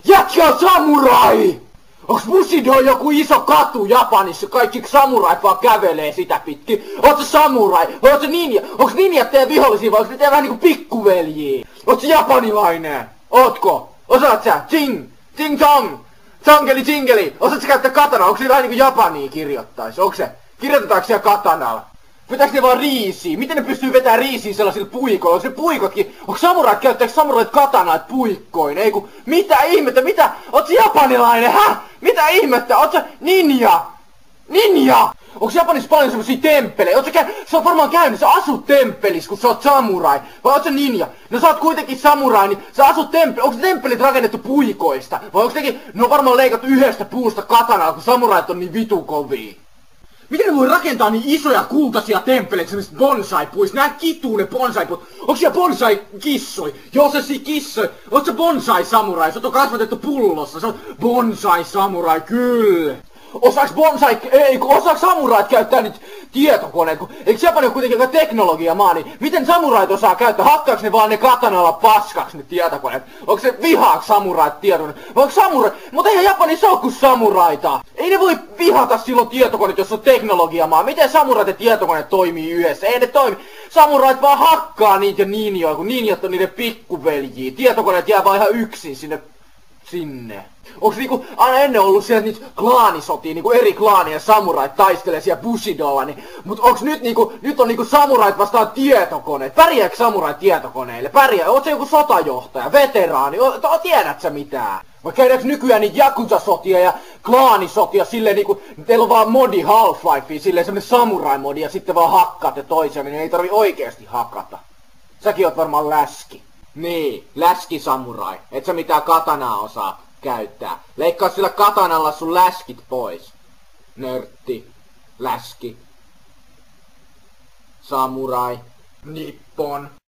Jätkä on samurai! Onks Bushido joku iso katu Japanissa, kaikki samurait vaan kävelee sitä pitkin? Oot sä samurai? Vai oot sä ninja? Onks ninjat teidän vihollisia vai onks ne teidän vähän niinku pikkuveljiä? Oot sä japanilainen? Ootko? Osaat sä? Ching! Ching chong! Chongeli chingeli! Osaat sä käyttää katanaa? Onks se vähän niinku japania kirjoittais? Onks se? Kirjoitetaanko siellä katanalla? Vetääks ne vaan riisiä? Miten ne pystyy vetämään riisiä sellaisilla puikoilla? Onko ne puikotkin? Onko samurait, käyttääkö samurait katanaat puikkoin? Ei ku, mitä ihmettä? Mitä? Oot sä japanilainen? Häh? Mitä ihmettä? Oot sä ninja? Ninja! Onko Japanissa paljon semmosia temppelejä? Sä oot varmaan käynyt, sä asut temppelissä, kun sä oot samurai. Vai oot sä ninja? No sä oot kuitenkin samurai, niin sä asut temppelissä. Onko temppelit rakennettu puikoista? Vai onko nekin, ne on varmaan leikattu yhdestä puusta katanaa, kun samurait on niin vitun kovia? Miten ne voi rakentaa niin isoja kultaisia temppeleitä semmoiset bonsai-puista? Nää kituu ne bonsai-puut. Onks siellä bonsai-kissoi? Joo, se kissoi. Oot sä bonsai-samurai? Sä oot kasvatettu pullossa. Sä oot bonsai-samurai, kyllä. Osaaks samurait käyttää nyt tietokoneet? Eikö Japani ole kuitenkin joku teknologiamaa, niin miten samurait osaa käyttää? Hakkaaks ne vaan ne katanalla paskaks ne tietokoneet? Onko se vihaaks samurait tietokoneet? Vai onko samurait? Mutta eihän Japanissa oo kuin samuraita. Ei ne voi vihata silloin tietokoneet, jos on teknologiamaa. Miten samurait ja tietokoneet toimii yhdessä? Ei ne toimi. Samurait vaan hakkaa niitä ja ninjoja, kun ninjat on niiden pikkuveljiä. Tietokoneet jää vaan ihan yksin sinne. Onks niinku aina ennen ollut siellä niitä klaanisotia, niinku eri klaanien samurait taistelee siellä Bushidolla, niin, mut onks nyt on niinku samurait vastaan tietokoneet? Pärjääkö samurait tietokoneille? Oot sä joku sotajohtaja, veteraani, tiedät sä mitään? Vai käydäänkö nykyään niitä Yakuza-sotia ja klaanisotia silleen niinku, teillä on vaan modi Half-Lifea, silleen semmonen samurai-modi ja sitten vaan hakkaatte toisiaan, niin ei tarvi oikeesti hakata. Säkin oot varmaan läski. Niin, läski-samurai. Et sä mitään katanaa osaa käyttää. Leikkaa sillä katanalla sun läskit pois. Nörtti. Läski. Samurai. Nippon.